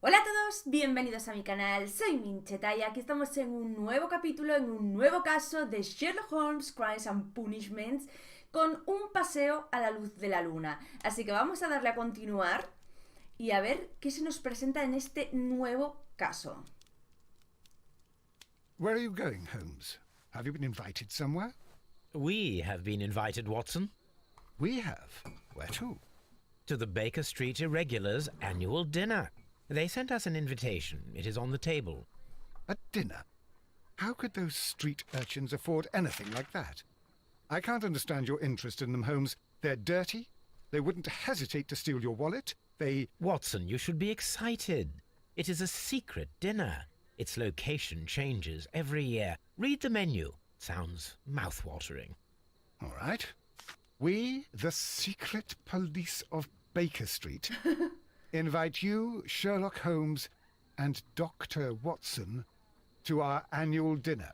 Hola a todos, bienvenidos a mi canal, soy Mincheta y aquí estamos en un nuevo capítulo, en un nuevo caso de Sherlock Holmes, Crimes and Punishments, con un paseo a la luz de la luna. Así que vamos a darle a continuar y a ver qué se nos presenta en este nuevo caso. Where are you going, Holmes? Have you been invited somewhere? We have been invited, Watson. We have. Where to? To the Baker Street Irregulars' annual dinner. They sent us an invitation. It is on the table. A dinner? How could those street urchins afford anything like that? I can't understand your interest in them, Holmes. They're dirty. They wouldn't hesitate to steal your wallet. Watson, you should be excited. It is a secret dinner. Its location changes every year. Read the menu. Sounds mouth-watering. All right. We, the secret police of Baker Street, invite you, Sherlock Holmes, and Dr. Watson to our annual dinner.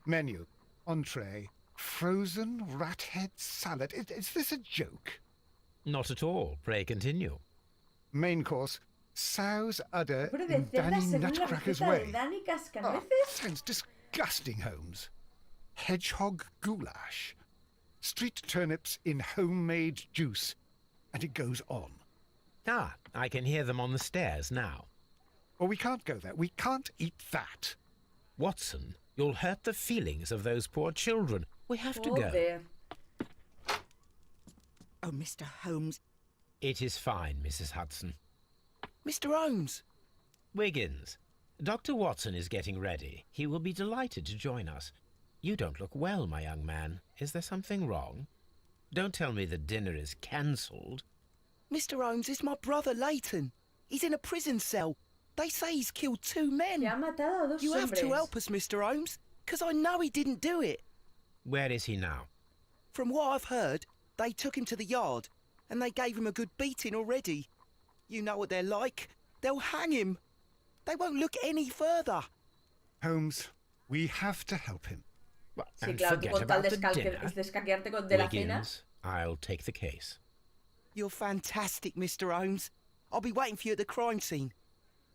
Menu, entree, frozen rat head salad. Is this a joke? Not at all. Pray continue. Main course, sow's udder Hombre de in cerda Danny según la Nutcracker's receta de way. Danny Oh, Cascanueces. sounds disgusting, Holmes. Hedgehog goulash, street turnips in homemade juice, and it goes on. Ah, I can hear them on the stairs now. Well, we can't go there. We can't eat that. Watson, you'll hurt the feelings of those poor children. We have to go. Joder. Oh, Mr. Holmes. It is fine, Mrs. Hudson. Mr. Holmes! Wiggins, Dr. Watson is getting ready. He will be delighted to join us. You don't look well, my young man. Is there something wrong? Don't tell me the dinner is cancelled. Mr. Holmes is my brother Leighton. He's in a prison cell. They say he's killed 2 men. Que ha matado a dos You have hombres. to help us, Mr. Holmes, because I know he didn't do it. Where is he now? From what I've heard, they took him to the yard, and they gave him a good beating already. You know what they're like. They'll hang him. They won't look any further. Holmes, we have to help him. Sí, And claro, tú forget con tal about the de dinner. escaquearte de la cena. Wiggins, I'll take the case. You're fantastic, Mr. Holmes. I'll be waiting for you at the crime scene.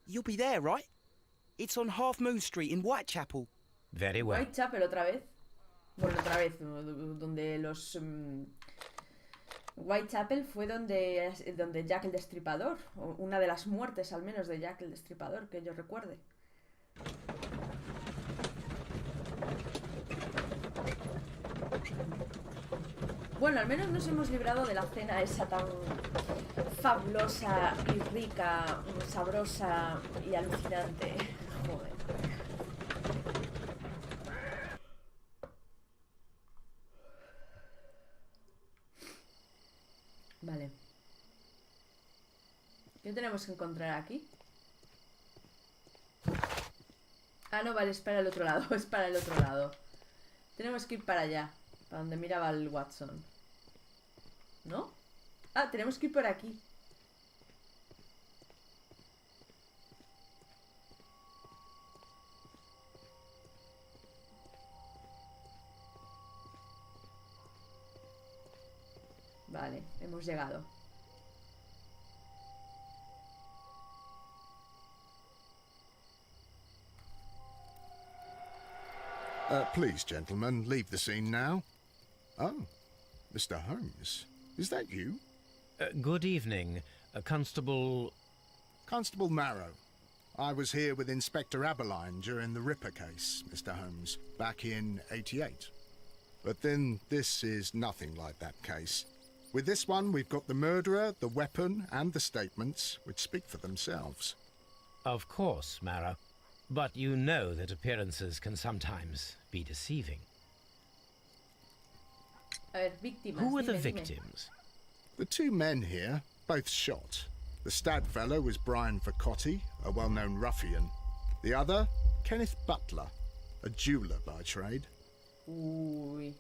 You'll be there, right? It's on Half Moon Street in Whitechapel. Very well. Whitechapel otra vez. Bueno, otra vez, donde los... Whitechapel fue donde Jack el Destripador, o una de las muertes al menos de Jack el Destripador, que yo recuerde. Bueno, al menos nos hemos librado de la cena esa tan fabulosa y rica, sabrosa y alucinante. Joder. Vale. ¿Qué tenemos que encontrar aquí? Ah, no, vale, es para el otro lado. Es para el otro lado. Tenemos que ir para allá. Para donde miraba el Watson. ¿No? Ah, tenemos que ir por aquí. Vale, hemos llegado. Please, gentlemen, leave the scene now. Oh, Mr. Holmes, is that you? Good evening, Constable... Constable Marrow. I was here with Inspector Aberline during the Ripper case, Mr. Holmes, back in '88. But then this is nothing like that case. With this one, we've got the murderer, the weapon, and the statements, which speak for themselves. Of course, Marrow. But you know that appearances can sometimes be deceiving. A ver, víctimas. Who were the dime. victims? The 2 men here, both shot. The stab fellow was Brian Vercotti, a well-known ruffian. The other, Kenneth Butler, a jeweller by trade. Uy.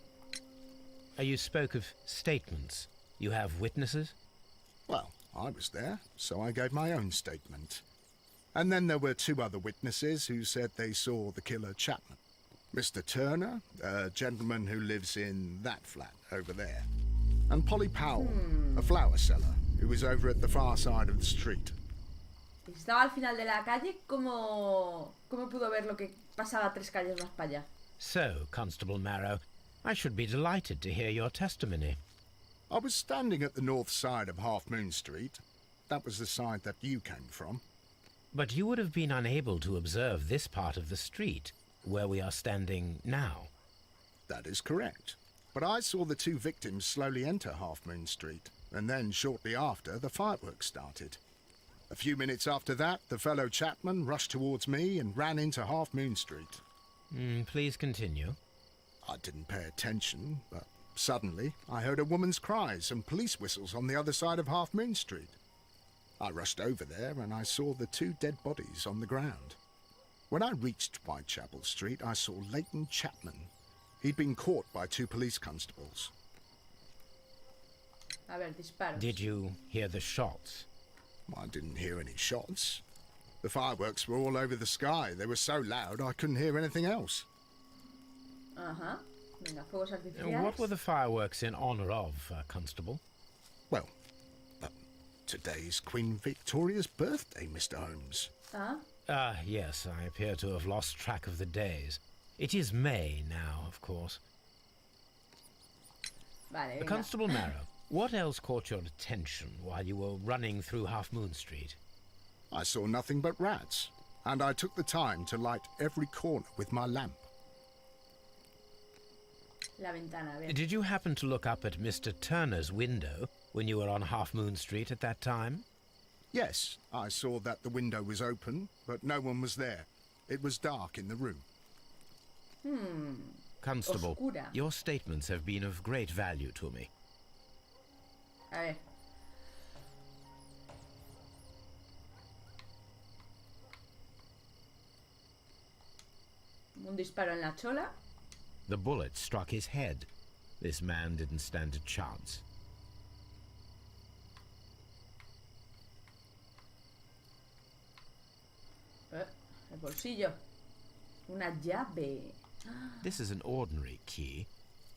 You spoke of statements. You have witnesses? Well, I was there, so I gave my own statement. And then there were 2 other witnesses who said they saw the killer Chapman. Mr. Turner, a gentleman who lives in that flat over there. And Polly Powell, a flower seller, who was over at the far side of the street. Y si estaba al final de la calle, ¿cómo pudo ver lo que pasaba 3 calles más para allá? So, Constable Marrow, I should be delighted to hear your testimony. I was standing at the north side of Half Moon Street. That was the side that you came from. But you would have been unable to observe this part of the street, where we are standing now. That is correct. But I saw the 2 victims slowly enter Half Moon Street, and then shortly after, the fireworks started. A few minutes after that, the fellow chapman rushed towards me and ran into Half Moon Street. Please continue. I didn't pay attention, but suddenly I heard a woman's cries and police whistles on the other side of Half Moon Street. I rushed over there and I saw the 2 dead bodies on the ground. When I reached Whitechapel Street, I saw Leighton Chapman. He'd been caught by 2 police constables. A ver, disparos. Did you hear the shots? I didn't hear any shots. The fireworks were all over the sky. They were so loud I couldn't hear anything else. Ajá. Venga, fuegos artificiales. What were the fireworks in honour of, Constable? Well, today's Queen Victoria's birthday, Mr. Holmes. Yes, I appear to have lost track of the days. It is May now, of course. Vale, venga. Constable Marrow, what else caught your attention while you were running through Half Moon Street? I saw nothing but rats, and I took the time to light every corner with my lamp. La ventana, a ver. Did you happen to look up at Mr. Turner's window when you were on Half Moon Street at that time? Yes, I saw that the window was open, but no one was there. It was dark in the room. Constable, Oscura. your statements have been of great value to me. A ver. Un disparo en la chola. The bullet struck his head. This man didn't stand a chance. El bolsillo. Una llave. This is an ordinary key.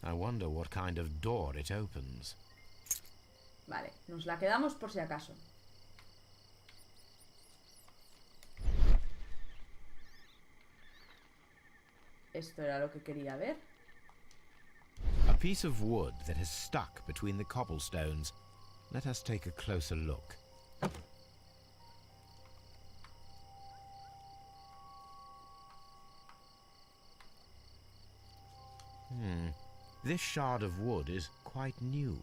I wonder what kind of door it opens. Vale, nos la quedamos por si acaso. Esto era lo que quería ver. A piece of wood that has stuck between the cobblestones. Let us take a closer look. This shard of wood is quite new.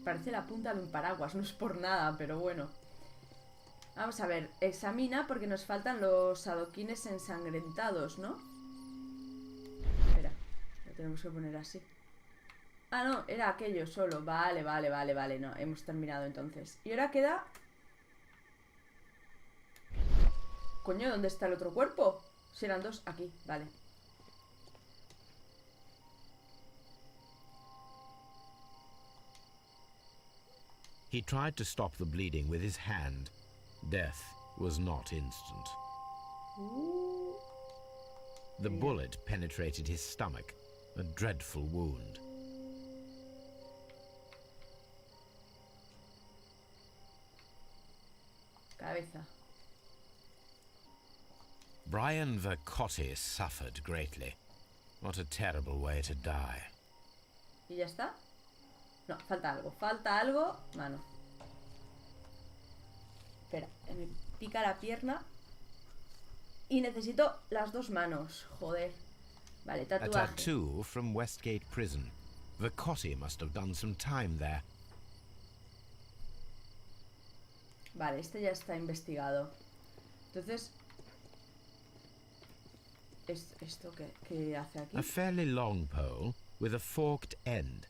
Parece la punta de un paraguas, no es por nada, pero bueno. Vamos a ver, examina porque nos faltan los adoquines ensangrentados, ¿no? Espera, lo tenemos que poner así. Ah, no, era aquello solo. Vale, no, hemos terminado entonces. Y ahora queda... Coño, ¿dónde está el otro cuerpo? Si eran 2, aquí, vale. He tried to stop the bleeding with his hand. Death was not instant. The bullet penetrated his stomach, a dreadful wound. Cabeza. Brian Vercotti suffered greatly. What a terrible way to die. ¿Y ya está? No, falta algo. Mano. Espera, me pica la pierna. Y necesito las 2 manos. Joder. Vale, A tatuaje. tattoo from Westgate Prison. Vercotti must have done some time there. Vale, este ya está investigado. Entonces... ¿Esto qué hace aquí? A fairly long pole with a forked end.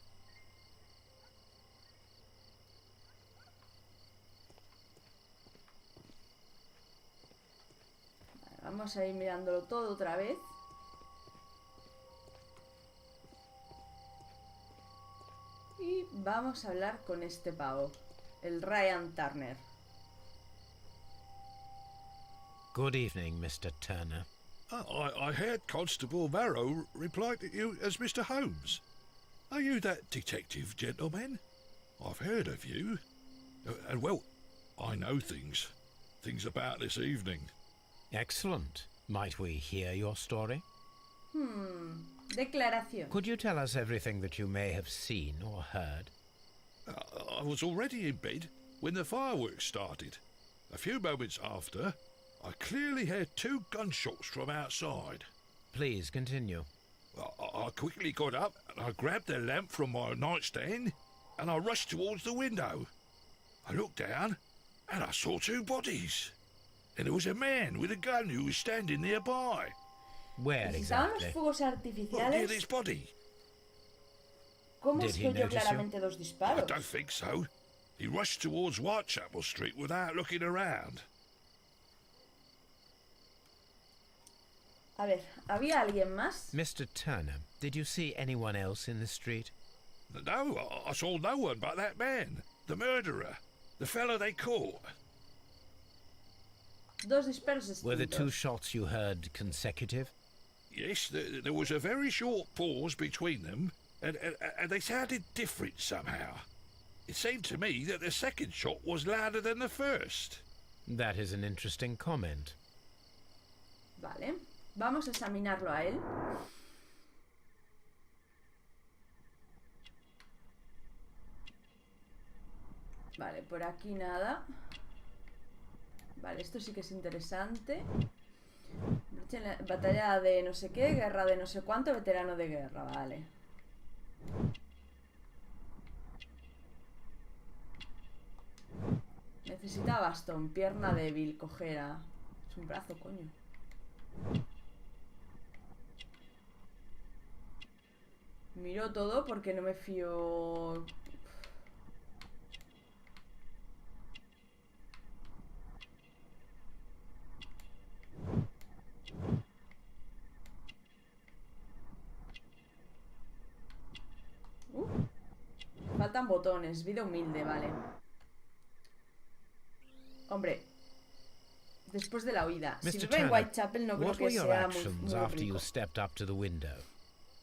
Vamos a ir mirándolo todo otra vez. Y vamos a hablar con este pavo, el Ryan Turner. Good evening, Mr. Turner. I heard Constable Marrow reply to you as Mr. Holmes. Are you that detective gentleman? I've heard of you. And well, I know things. Things about this evening. Excellent. Might we hear your story? Declaración. Could you tell us everything that you may have seen or heard? I was already in bed when the fireworks started. A few moments after, I clearly heard 2 gunshots from outside. Please continue. I quickly got up and I grabbed the lamp from my nightstand and I rushed towards the window. I looked down and I saw 2 bodies. And there was a man with a gun who was standing nearby. Where ¿Estaban los exactly? fuegos Well, near this artificiales? body. ¿Cómo Did es he que oyó notice you? claramente 2 I disparos? don't think so. He rushed towards Whitechapel Street without looking around. A ver, ¿había alguien más? Mr. Turner, did you see anyone else in the street? No, I saw no one but that man, the murderer, the fellow they caught. 2 disparos Were the 2 distintos. shots you heard consecutive? Yes, there was a very short pause between them, and they sounded different somehow. It seemed to me that the second shot was louder than the first. That is an interesting comment. Vale, vamos a examinarlo a él. Vale, por aquí nada. Vale, esto sí que es interesante. Batalla de no sé qué, guerra de no sé cuánto, veterano de guerra, vale. Necesita bastón, pierna débil, cojera. Es un brazo, coño. Miro todo porque no me fío. Faltan botones, vida humilde, vale. Hombre, después de la huida. Si Mr. vive en Turner, Whitechapel no creo what were que your sea muy, actions muy after you rico. stepped up to the window?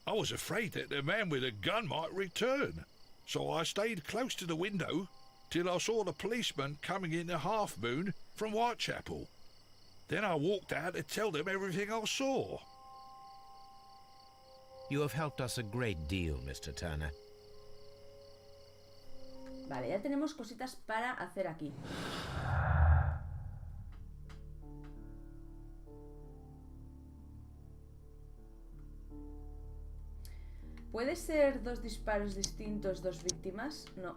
I was afraid that the man with a gun might return, so I stayed close to the window till I saw the policeman coming in the Half Moon from Whitechapel. Then I walked out to tell them everything I saw. You have helped us a great deal, Mr. Turner. Vale, ya tenemos cositas para hacer aquí. ¿Puede ser 2 disparos distintos, 2 víctimas? No.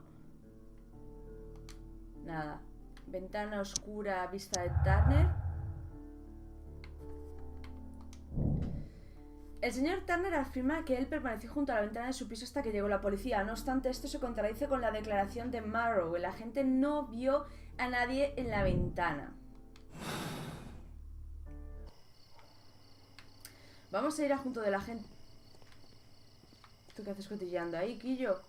Nada. Ventana oscura, vista de Turner. El señor Turner afirma que él permaneció junto a la ventana de su piso hasta que llegó la policía. No obstante, esto se contradice con la declaración de Marrow. El agente no vio a nadie en la ventana. Vamos a ir a junto de la gente. ¿Tú qué haces cotilleando ahí, Quillo?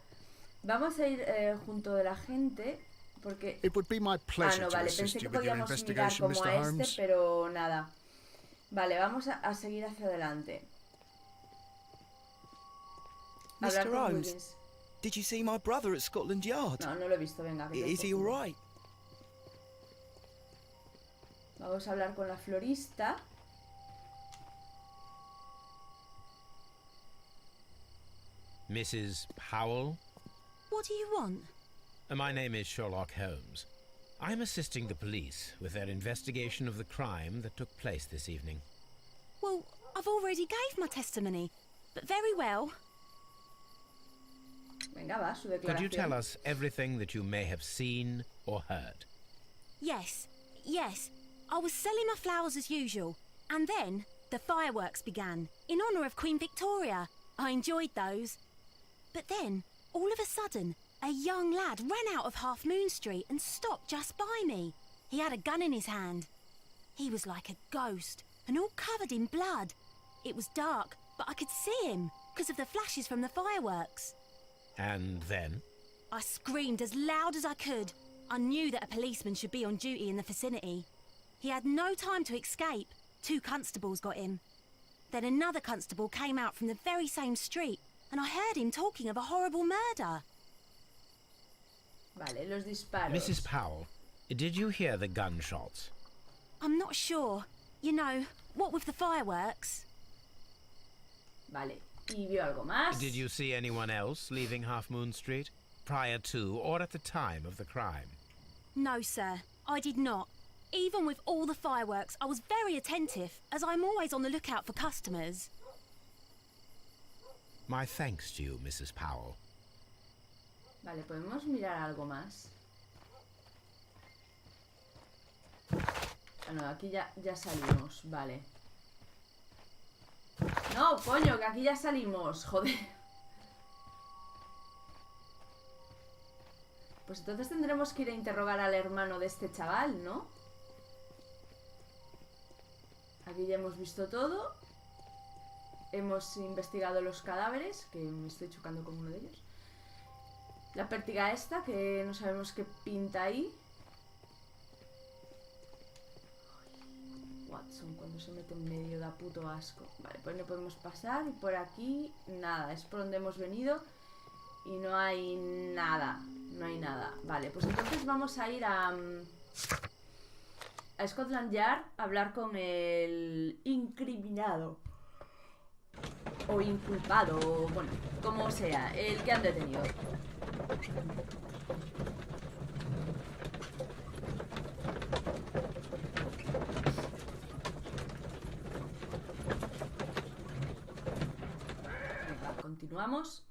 Vamos a ir junto de la gente porque... It would be my pleasure no, to vale, assist pensé que you with your podíamos mirar investigation, como Mr. a este, Holmes. pero nada. Vale, vamos a seguir hacia adelante. Hablar Mr. con Holmes, Wiggins. did you see my brother at Scotland Yard? No, no lo he visto, venga. que Is he yo- all right? Vamos a hablar con la florista. Mrs. Howell? What do you want? My name is Sherlock Holmes. I'm assisting the police with their investigation of the crime that took place this evening. Well, I've already gave my testimony, but very well. Venga, va, su Could declaración. you tell us everything that you may have seen or heard? Yes, I was selling my flowers as usual, and then the fireworks began, in honour of Queen Victoria. I enjoyed those. But then, all of a sudden, a young lad ran out of Half Moon Street and stopped just by me. He had a gun in his hand. He was like a ghost, and all covered in blood. It was dark, but I could see him, because of the flashes from the fireworks. And then? I screamed as loud as I could. I knew that a policeman should be on duty in the vicinity. He had no time to escape. 2 constables got him. Then another constable came out from the very same street, and I heard him talking of a horrible murder. Vale, los disparos. Mrs. Powell, did you hear the gunshots? I'm not sure. You know, what with the fireworks? Vale, ¿y vio algo más? Did you see anyone else leaving Half Moon Street, prior to or at the time of the crime? No, sir, I did not. Even with all the fireworks, I was very attentive, as I'm always on the lookout for customers. My thanks to you, Mrs. Powell. Vale, podemos mirar algo más. Ah, no, aquí ya salimos, vale. No, coño, que aquí ya salimos, joder. Pues entonces tendremos que ir a interrogar al hermano de este chaval, ¿no? Aquí ya hemos visto todo. Hemos investigado los cadáveres, que me estoy chocando con uno de ellos. La pértiga esta, que no sabemos qué pinta ahí. Watson, cuando se mete en medio, da puto asco. Vale, pues no podemos pasar. Y por aquí, nada. Es por donde hemos venido. Y no hay nada. No hay nada. Vale, pues entonces vamos a ir a Scotland Yard a hablar con el incriminado. O inculpado, o bueno, como sea, el que han detenido. Venga, continuamos.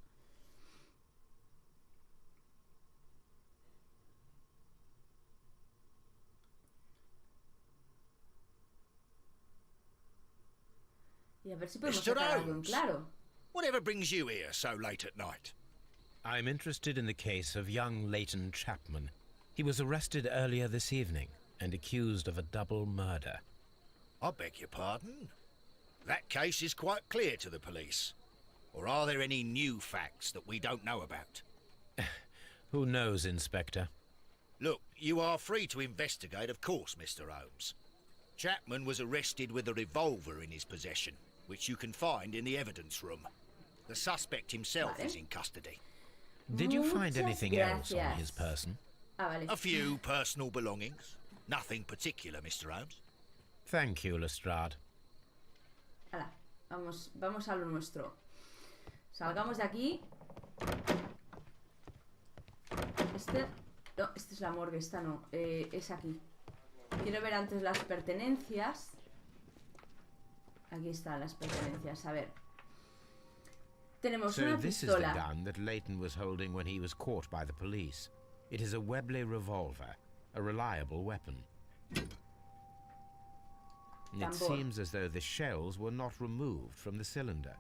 Y a ver si podemos Mr. sacar algo en Holmes. claro. Whatever brings you here so late at night? I'm interested in the case of young Leighton Chapman. He was arrested earlier this evening and accused of a double murder. I beg your pardon? That case is quite clear to the police. Or are there any new facts that we don't know about? Who knows, Inspector? Look, you are free to investigate, of course, Mr. Holmes. Chapman was arrested with a revolver in his possession, which you can find in the evidence room. The suspect himself Vale. is in custody. Did you find Muchas anything else on gracias. his person? Ah, vale. A few personal belongings. Nothing particular, Mr. Holmes. Thank you, Lestrade. Hala, vamos a lo nuestro. Salgamos de aquí. No, esta es la morgue, esta no. Es aquí. Quiero ver antes las pertenencias. Aquí están las pertenencias, a ver. Tenemos So una this is the pistola. gun that Leighton was holding when he was caught by the police. It is a Webley revolver, a reliable weapon. It Tambor. seems as though the shells were not removed from the cylinder.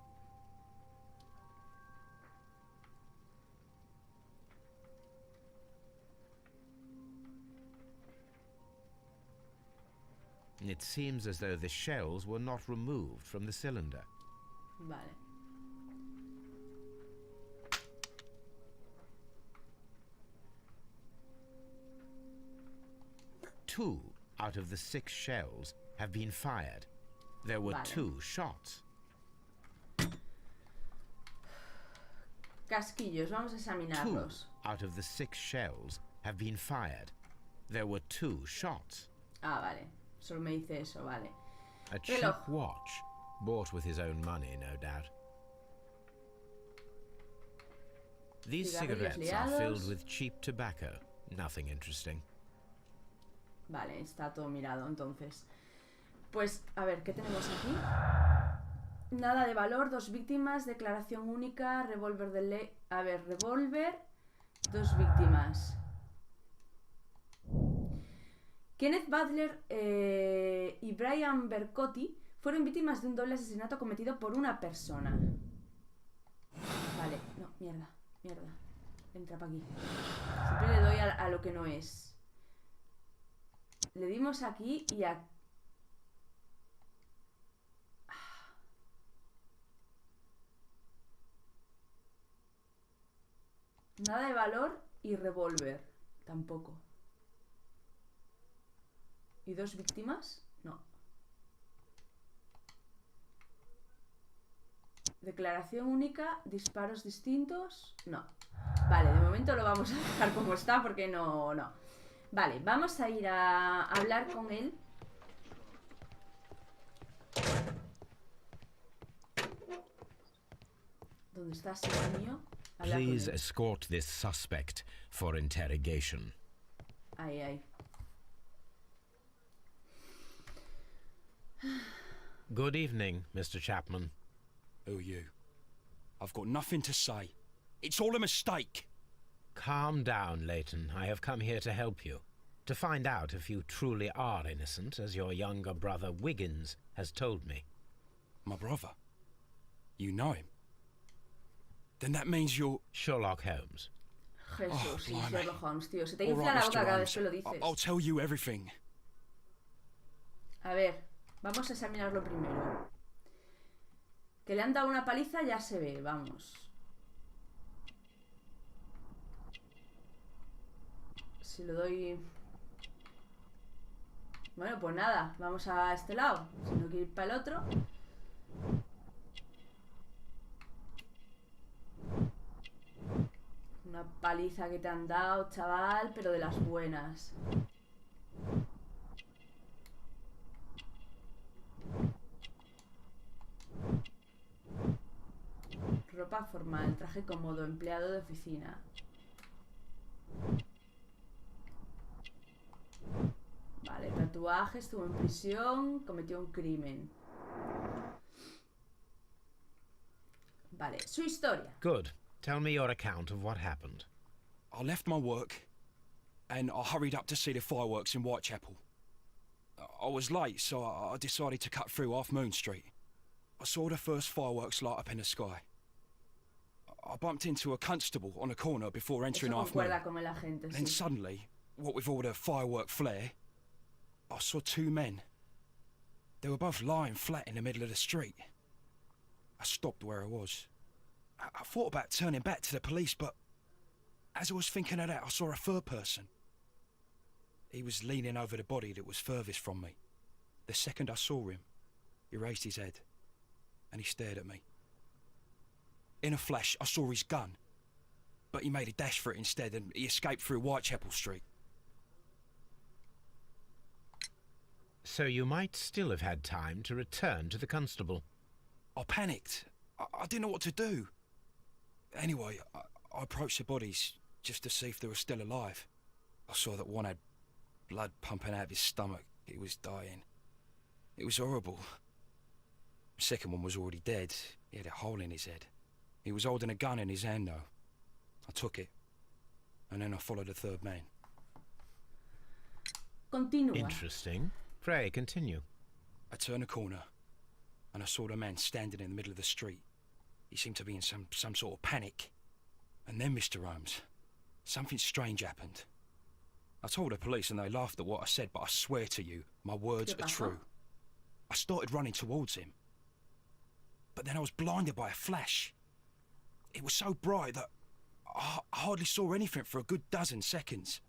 It seems as though the shells were not removed from the cylinder. Vale. Two out of the 6 shells have been fired. There were Vale. 2 shots. Casquillos, vamos a 2 examinarlos. out of the 6 shells have been fired. There were 2 shots. Ah, vale. Solo me dice eso, vale. A cheap Reloj. watch, bought with his own money, no doubt. These Cigarrillos cigarettes are filled liados. with cheap tobacco. Nothing interesting. Vale, está todo mirado, entonces. Pues, a ver, ¿qué tenemos aquí? Nada de valor, 2 víctimas, declaración única, revólver de ley... A ver, revólver, 2 víctimas. Kenneth Butler y Brian Bercotti fueron víctimas de un doble asesinato cometido por una persona. Vale, no, mierda. Entra para aquí. Siempre le doy a lo que no es. Le dimos aquí y a... Nada de valor y revólver. Tampoco. ¿Y 2 víctimas? No. Declaración única, disparos distintos. No. Vale, de momento lo vamos a dejar como está porque no. Vale, vamos a ir a hablar con él. ¿Dónde está ese mío? Please escort this suspect for interrogation. Ay. Good evening, Mr. Chapman. Who are you? I've got nothing to say. It's all a mistake. Calm down, Leighton. I have come here to help you. To find out if you truly are innocent, as your younger brother Wiggins has told me. My brother? You know him? Then that means you're... Sherlock Holmes. Jesús, sí, blimey. Sherlock Holmes, tío. Se te All infla right, la Mr. boca cada vez Holmes. que lo dices. I'll tell you everything. A ver, vamos a examinarlo primero. Que le han dado una paliza ya se ve, vamos. Si lo doy... Bueno, pues nada, vamos a este lado. Si no quiero ir para el otro. Una paliza que te han dado, chaval, pero de las buenas. Ropa formal, traje cómodo, empleado de oficina. Vale, tatuaje, estuvo en prisión, cometió un crimen. Vale, su historia. Good. Tell me your account of what happened. I left my work and I hurried up to see the fireworks in Whitechapel. I was late, so I decided to cut through Half Moon Street. I saw the first fireworks light up in the sky. I bumped into a constable on a corner before entering Eso Half Moon. concuerda con el agente, Then sí. suddenly, what with all the firework flare, I saw two men. They were both lying flat in the middle of the street. I stopped where I was. I thought about turning back to the police, but as I was thinking of that, I saw a third person. He was leaning over the body that was furthest from me. The second I saw him, he raised his head and he stared at me. In a flash, I saw his gun, but he made a dash for it instead and he escaped through Whitechapel Street. So you might still have had time to return to the constable. I panicked. I didn't know what to do. Anyway, I approached the bodies just to see if they were still alive. I saw that one had blood pumping out of his stomach. He was dying. It was horrible. The second one was already dead. He had a hole in his head. He was holding a gun in his hand, though. I took it, and then I followed the third man. Continúa. Interesting. Pray, continue. I turned a corner, and I saw the man standing in the middle of the street. He seemed to be in some sort of panic. And then, Mr. Holmes, something strange happened. I told the police and they laughed at what I said, but I swear to you, my words are true. I started running towards him. But then I was blinded by a flash. It was so bright that I hardly saw anything for a good dozen seconds.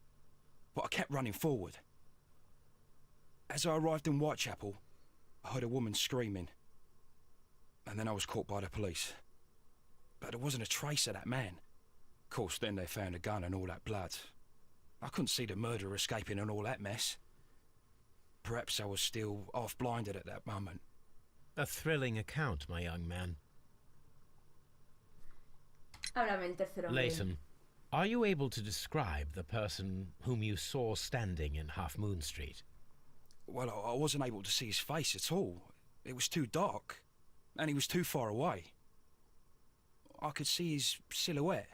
But I kept running forward. As I arrived in Whitechapel, I heard a woman screaming. And then I was caught by the police. But there wasn't a trace of that man. Of course, then they found a gun and all that blood. I couldn't see the murderer escaping and all that mess. Perhaps I was still half-blinded at that moment. A thrilling account, my young man. Háblame el tercer hombre. Leighton, are you able to describe the person whom you saw standing in Half Moon Street? Well, I wasn't able to see his face at all. It was too dark, and he was too far away. I could see his silhouette.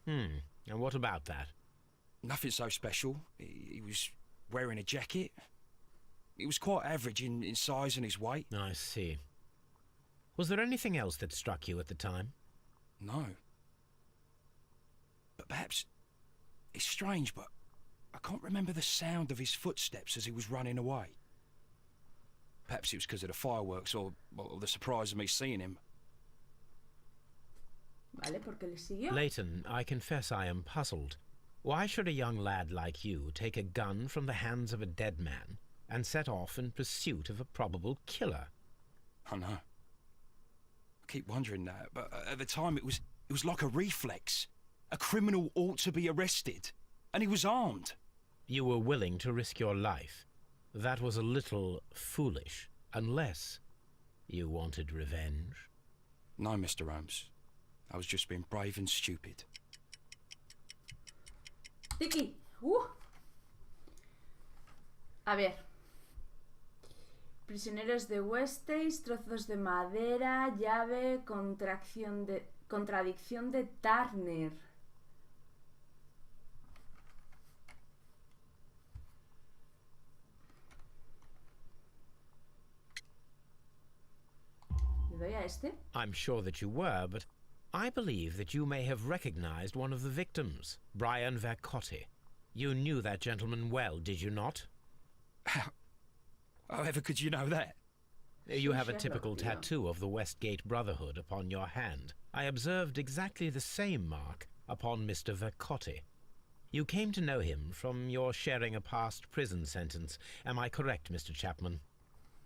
And what about that? Nothing so special. He was wearing a jacket. He was quite average in size and his weight. I see. Was there anything else that struck you at the time? No. But perhaps... It's strange, but I can't remember the sound of his footsteps as he was running away. Perhaps it was because of the fireworks or the surprise of me seeing him. Vale, porque le siguió. Leighton, I confess I am puzzled. Why should a young lad like you take a gun from the hands of a dead man and set off in pursuit of a probable killer? I know. I keep wondering that, but at the time it was like a reflex. A criminal ought to be arrested, and he was armed. You were willing to risk your life. That was a little foolish, unless you wanted revenge. No, Mr. Holmes. I was just being brave and stupid. Tiki. A ver. Prisioneros de Westies, trozos de madera, llave, contradicción de Turner. ¿Le doy a este? I'm sure that you were, but I believe that you may have recognized one of the victims, Brian Vercotti. You knew that gentleman well, did you not? However could you know that? You have a Sherlock, typical yeah. tattoo of the Westgate Brotherhood upon your hand. I observed exactly the same mark upon Mr. Vercotti. You came to know him from your sharing a past prison sentence. Am I correct, Mr. Chapman?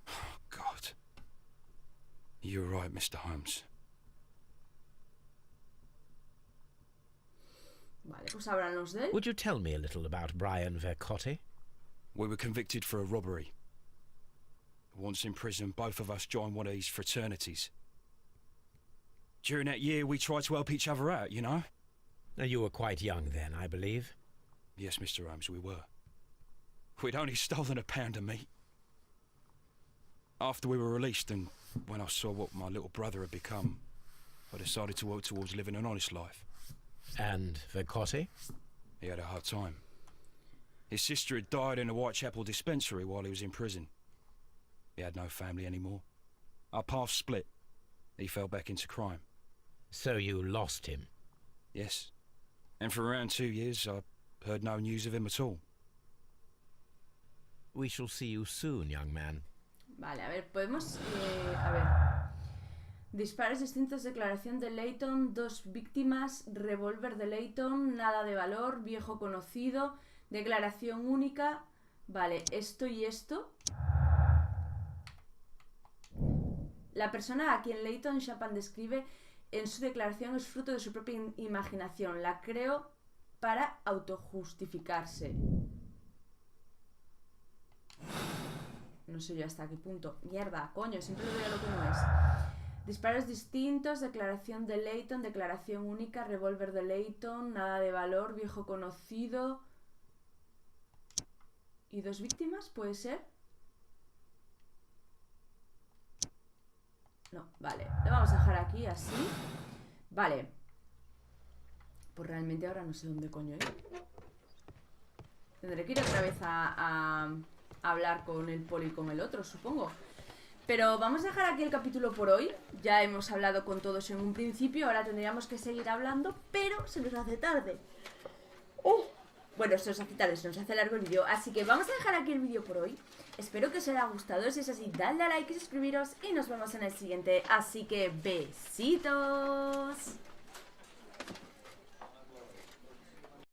Oh, God. You're right, Mr. Holmes. Vale, pues háblanos de él. Would you tell me a little about Brian Vercotti? We were convicted for a robbery. Once in prison, both of us joined one of these fraternities. During that year, we tried to help each other out, you know? You were quite young then, I believe. Yes, Mr. Holmes, we were. We'd only stolen a pound of meat. After we were released, and when I saw what my little brother had become, I decided to work towards living an honest life. And Vercotti? He had a hard time. His sister had died in a Whitechapel dispensary while he was in prison. He had no family anymore. Our paths split. He fell back into crime. So you lost him? Yes. And for around 2 years, I heard no news of him at all. We shall see you soon, young man. Vale, a ver, podemos... a ver. Disparos distintos, declaración de Layton, 2 víctimas, revólver de Layton, nada de valor, viejo conocido, declaración única. Vale, esto y esto. La persona a quien Layton Chapman describe en su declaración es fruto de su propia imaginación. La creo para autojustificarse. No sé yo hasta qué punto. Mierda, coño, siempre le doy a lo que no es. Disparos distintos, declaración de Layton, declaración única, revólver de Layton, nada de valor, viejo conocido. ¿Y 2 víctimas? ¿Puede ser? No, vale. Lo vamos a dejar aquí así. Vale. Pues realmente ahora no sé dónde coño ir. Tendré que ir otra vez a hablar con el poli y con el otro, supongo. Pero vamos a dejar aquí el capítulo por hoy. Ya hemos hablado con todos en un principio. Ahora tendríamos que seguir hablando, pero se nos hace tarde. Bueno, se nos hace tarde, se nos hace largo el vídeo. Así que vamos a dejar aquí el vídeo por hoy. Espero que os haya gustado. Si es así, dadle a like y suscribiros. Y nos vemos en el siguiente. Así que besitos.